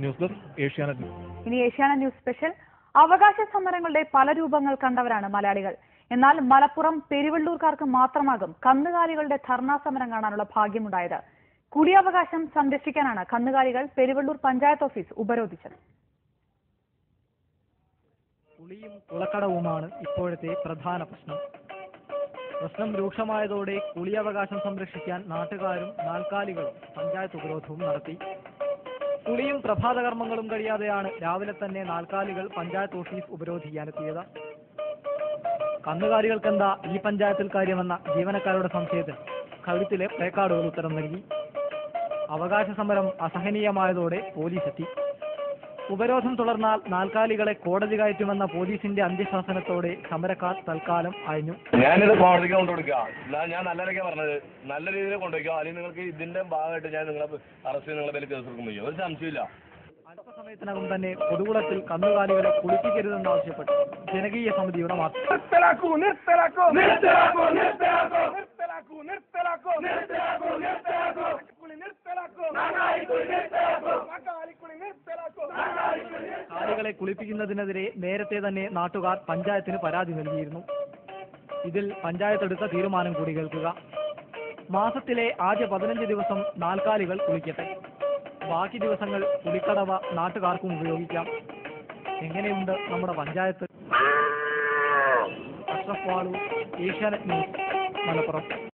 News desk Asianet news. ഇനി Asianet news special. അവകാശ സമരങ്ങളുടെ പല രൂപങ്ങൾ കണ്ടവരാണ് മലയാളികൾ. എന്നാൽ മലപ്പുറം പെരുവള്ളൂർക്കാർക്ക് മാത്രമാകും കന്നുകാലികളുടെ ധർണാ സമരം കാണാനുള്ള ഭാഗ്യമുണ്ടായത്. കുടിയാവകാശം സംരക്ഷിക്കാനാണ് കന്നുകാലികൾ പെരുവള്ളൂർ പഞ്ചായത്ത് ഓഫീസ് ഉപരോധിച്ചത്. കുളിയും കുളക്കടവുമാണ് ഇപ്പോഴത്തെ പ്രധാന പ്രശ്നം രൂക്ഷമായതോടെ കുളിയവകാശം സംരക്ഷിക്കാൻ നാട്ടുകാരും നാൽക്കാലികളും പഞ്ചായത്ത് ഉപരോധവും നടത്തി. കുളിയും പ്രഭാതകർമ്മങ്ങളും കഴിയാതെയാണ് രാവിലെ തന്നെ നാൽക്കാലികൾ പഞ്ചായത്ത് ഓഫീസ് ഉപരോധിക്കാനെത്തിയത്. കന്നുകാലികൾക്കെന്താ ഈ പഞ്ചായത്തിൽ കാര്യമെന്ന ജീവനക്കാരുടെ സംശയത്തിൽ കഴുത്തിലെ പ്ലേക്കാർഡുകൾ ഉത്തരം നൽകി. അവകാശ സമരം അസഹനീയമായതോടെ പോലീസെത്തി. ഉപരോധം തുടർന്നാൽ നാൽക്കാലികളെ കോടതി കയറ്റുമെന്ന പോലീസിന്റെ അന്ത്യശാസനത്തോടെ സമരക്കാർ തൽക്കാലം അയഞ്ഞു. ഞാനിത് കോടതിക്ക് കൊണ്ടുകൊടുക്കാം. ഞാൻ നല്ലതൊക്കെ പറഞ്ഞത് നല്ല രീതിയിൽ കൊണ്ടുവയ്ക്കാം. അല്ലെങ്കിൽ നിങ്ങൾക്ക് ഇതിന്റെ ഭാഗമായിട്ട് ഞാൻ നിങ്ങളെ അറസ്റ്റ് നിങ്ങളെ പേര് കേസ് എടുക്കാൻ പറ്റും. ഒരു സംശയമില്ല. അല്പസമയത്തിനകം തന്നെ പൊതുകുളത്തിൽ കന്നുകാലികളെ കുളിപ്പിക്കരുതെന്നാവശ്യപ്പെട്ട് ജനകീയ സമിതിയുടെ മാർച്ച്. കാലികളെ കുളിപ്പിക്കുന്നതിനെതിരെ നേരത്തെ തന്നെ നാട്ടുകാർ പഞ്ചായത്തിന് പരാതി നൽകിയിരുന്നു. ഇതിൽ പഞ്ചായത്ത് എടുത്ത തീരുമാനം കൂടി കേൾക്കുക. മാസത്തിലെ ആദ്യ 15 ദിവസം നാൽക്കാലികൾ കുളിക്കട്ടെ. ബാക്കി ദിവസങ്ങൾ കുളിക്കടവ നാട്ടുകാർക്കും ഉപയോഗിക്കാം. എങ്ങനെയുണ്ട് നമ്മുടെ പഞ്ചായത്ത്? അഷ്റഫ് വാളു, ഏഷ്യാനെറ്റ് ന്യൂസ്, മലപ്പുറം.